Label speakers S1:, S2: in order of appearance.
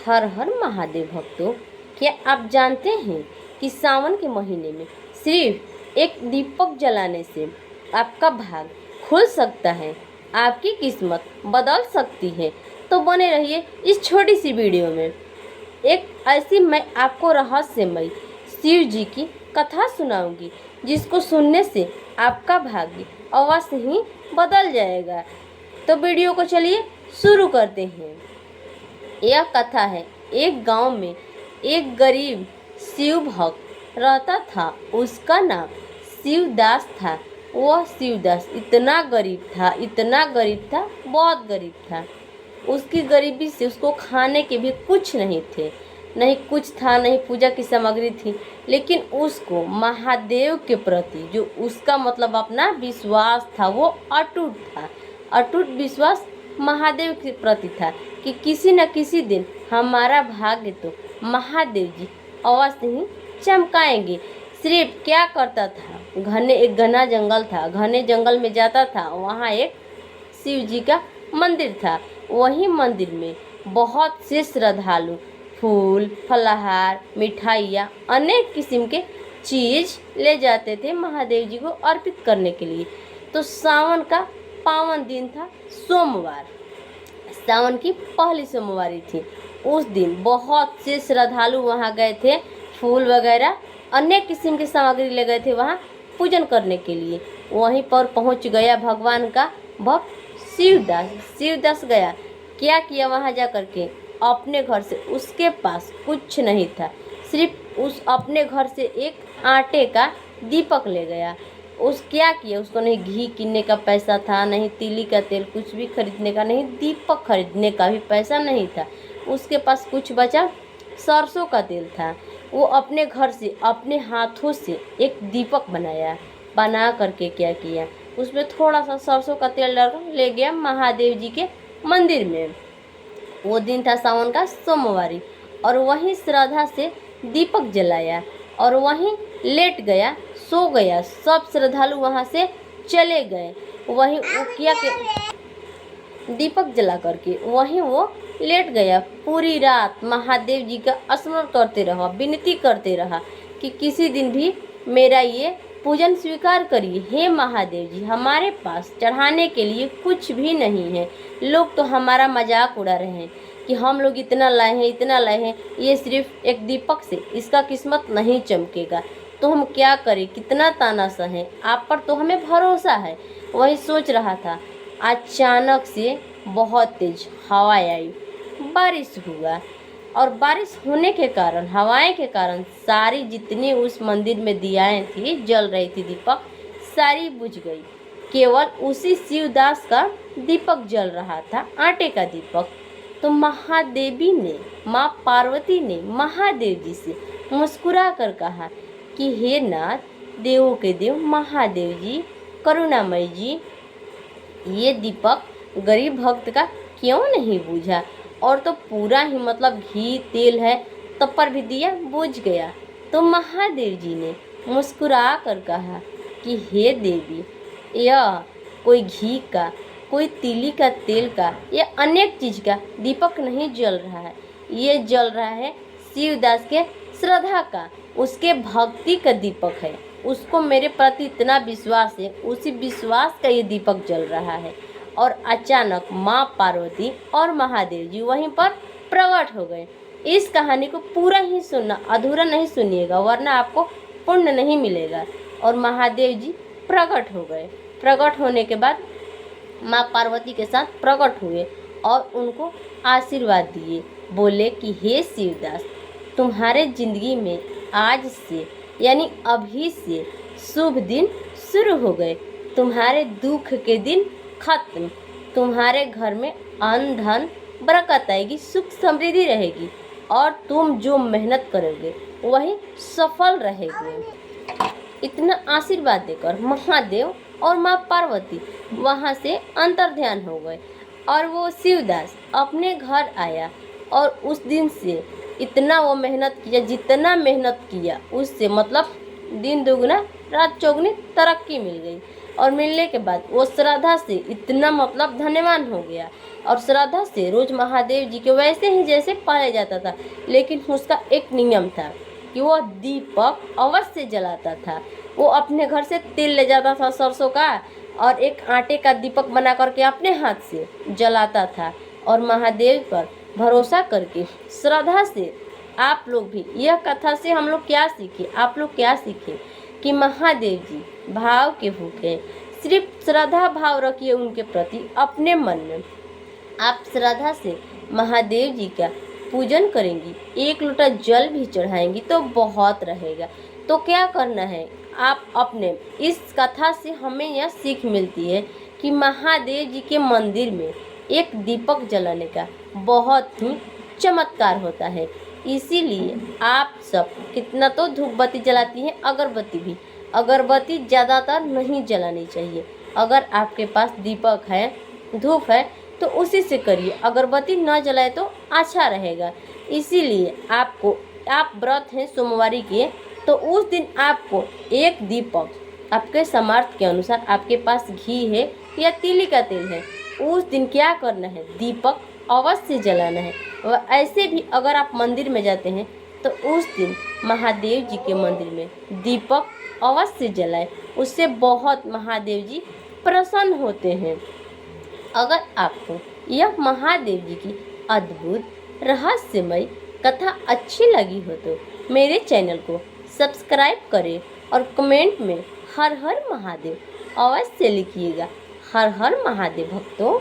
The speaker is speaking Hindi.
S1: हर हर महादेव भक्तों, क्या आप जानते हैं कि सावन के महीने में सिर्फ एक दीपक जलाने से आपका भाग खुल सकता है, आपकी किस्मत बदल सकती है। तो बने रहिए इस छोटी सी वीडियो में। एक ऐसी मैं आपको रहस्यमय शिव जी की कथा सुनाऊंगी जिसको सुनने से आपका भाग्य अवश्य ही बदल जाएगा। तो वीडियो को चलिए शुरू करते हैं। यह कथा है, एक गांव में एक गरीब शिव भक्त रहता था। उसका नाम शिवदास था। वह शिवदास इतना गरीब था, बहुत गरीब था। उसकी गरीबी से उसको खाने के भी कुछ नहीं थे, नहीं कुछ था, नहीं पूजा की सामग्री थी। लेकिन उसको महादेव के प्रति जो उसका मतलब अपना विश्वास था वो अटूट था। अटूट विश्वास महादेव के प्रति था कि किसी न किसी दिन हमारा भाग्य तो महादेव जी अवश्य ही चमकाएंगे। सिर्फ क्या करता था, एक घना जंगल था, घने जंगल में जाता था। वहाँ एक शिव जी का मंदिर था। वही मंदिर में बहुत से श्रद्धालु फूल, फलाहार, मिठाइयाँ, अनेक किस्म के चीज ले जाते थे महादेव जी को अर्पित करने के लिए। तो सावन का पावन दिन था, सोमवार। सावन की पहली सोमवारी थी। उस दिन बहुत से श्रद्धालु वहाँ गए थे, फूल वगैरह अनेक किस्म की सामग्री ले गए थे वहाँ पूजन करने के लिए। वहीं पर पहुँच गया भगवान का भक्त शिवदास। शिवदास गया, क्या किया वहाँ जा कर के, अपने घर से, उसके पास कुछ नहीं था, सिर्फ उस अपने घर से एक आटे का दीपक ले गया। क्या किया, उसको नहीं घी किनने का पैसा था, नहीं तीली का तेल, कुछ भी खरीदने का नहीं, दीपक खरीदने का भी पैसा नहीं था। उसके पास कुछ बचा सरसों का तेल था। वो अपने घर से अपने हाथों से एक दीपक बनाया। बना करके क्या किया, उसमें थोड़ा सा सरसों का तेल डाल ले गया महादेव जी के मंदिर में। वो दिन था सावन का सोमवारी। और वहीं श्रद्धा से दीपक जलाया और वहीं लेट गया, सो गया। सब श्रद्धालु वहाँ से चले गए। वहीं वो किया कि दीपक जला करके वहीं वो लेट गया। पूरी रात महादेव जी का स्मरण करते रहा, विनती करते रहा कि किसी दिन भी मेरा ये पूजन स्वीकार करिए। हे महादेव जी, हमारे पास चढ़ाने के लिए कुछ भी नहीं है। लोग तो हमारा मजाक उड़ा रहे हैं कि हम लोग इतना लाए हैं, इतना लाए हैं, ये सिर्फ एक दीपक से इसका किस्मत नहीं चमकेगा। तो हम क्या करें, कितना ताना सहें, आप पर तो हमें भरोसा है। वही सोच रहा था, अचानक से बहुत तेज हवा आई, बारिश हुआ। और बारिश होने के कारण, हवाएं के कारण सारी जितनी उस मंदिर में दियाएं थी, जल रही थी दीपक, सारी बुझ गई। केवल उसी शिवदास का दीपक जल रहा था, आटे का दीपक। तो महादेवी ने, माँ पार्वती ने महादेव जी से मुस्कुरा कर कहा कि हे नाथ, देवों के देव महादेव जी, करुणामय जी, ये दीपक गरीब भक्त का क्यों नहीं बुझा? और तो पूरा ही मतलब घी तेल है, तब पर भी दिया बुझ गया। तो महादेव जी ने मुस्कुरा कर कहा कि हे देवी, यह कोई घी का, कोई तीली का तेल का या अनेक चीज़ का दीपक नहीं जल रहा है, ये जल रहा है शिवदास के श्रद्धा का, उसके भक्ति का दीपक है। उसको मेरे प्रति इतना विश्वास है, उसी विश्वास का ये दीपक जल रहा है। और अचानक माँ पार्वती और महादेव जी वहीं पर प्रकट हो गए। इस कहानी को पूरा ही सुनना, अधूरा नहीं सुनिएगा, वरना आपको पुण्य नहीं मिलेगा। और महादेव जी प्रकट हो गए। प्रकट होने के बाद माँ पार्वती के साथ प्रकट हुए और उनको आशीर्वाद दिए। बोले कि हे शिवदास, तुम्हारे जिंदगी में आज से यानी अभी से शुभ दिन शुरू हो गए। तुम्हारे दुख के दिन खत्म। तुम्हारे घर में अन्न धन बरकत आएगी, सुख समृद्धि रहेगी और तुम जो मेहनत करोगे वही सफल रहेगी। इतना आशीर्वाद देकर महादेव और माँ पार्वती वहाँ से अंतर्ध्यान हो गए। और वो शिवदास अपने घर आया और उस दिन से इतना वो मेहनत किया, जितना मेहनत किया उससे मतलब दिन दुगना रात चौगुनी तरक्की मिल गई। और मिलने के बाद वो श्रद्धा से इतना मतलब धन्यवान हो गया और श्रद्धा से रोज महादेव जी के वैसे ही जैसे पाया जाता था, लेकिन उसका एक नियम था कि वो दीपक अवश्य जलाता था। वो अपने घर से तेल ले जाता था सरसों का और एक आटे का दीपक बना करके अपने हाथ से जलाता था और महादेव पर भरोसा करके श्रद्धा से आप लोग भी यह कथा से हम लोग क्या सीखे, आप लोग क्या सीखे कि महादेव जी भाव के भूखे, सिर्फ श्रद्धा भाव रखिए उनके प्रति अपने मन में। आप श्रद्धा से महादेव जी का पूजन करेंगी, एक लोटा जल भी चढ़ाएंगी तो बहुत रहेगा। तो क्या करना है, आप अपने इस कथा से हमें यह सीख मिलती है कि महादेव जी के मंदिर में एक दीपक जलाने का बहुत ही चमत्कार होता है। इसीलिए आप सब कितना तो धूप बत्ती जलाती हैं, अगरबत्ती भी, अगरबत्ती ज़्यादातर नहीं जलानी चाहिए। अगर आपके पास दीपक है, धूप है तो उसी से करिए, अगरबत्ती न जलाए तो अच्छा रहेगा। इसीलिए आपको, आप व्रत हैं सोमवारी के, तो उस दिन आपको एक दीपक आपके सामर्थ्य के अनुसार, आपके पास घी है या तिली का तेल है, उस दिन क्या करना है, दीपक अवश्य जलाना है। और ऐसे भी अगर आप मंदिर में जाते हैं तो उस दिन महादेव जी के मंदिर में दीपक अवश्य जलाएं, उससे बहुत महादेव जी प्रसन्न होते हैं। अगर आपको यह महादेव जी की अद्भुत रहस्यमय कथा अच्छी लगी हो तो मेरे चैनल को सब्सक्राइब करें और कमेंट में हर हर महादेव अवश्य लिखिएगा। हर हर महादेव भक्तों।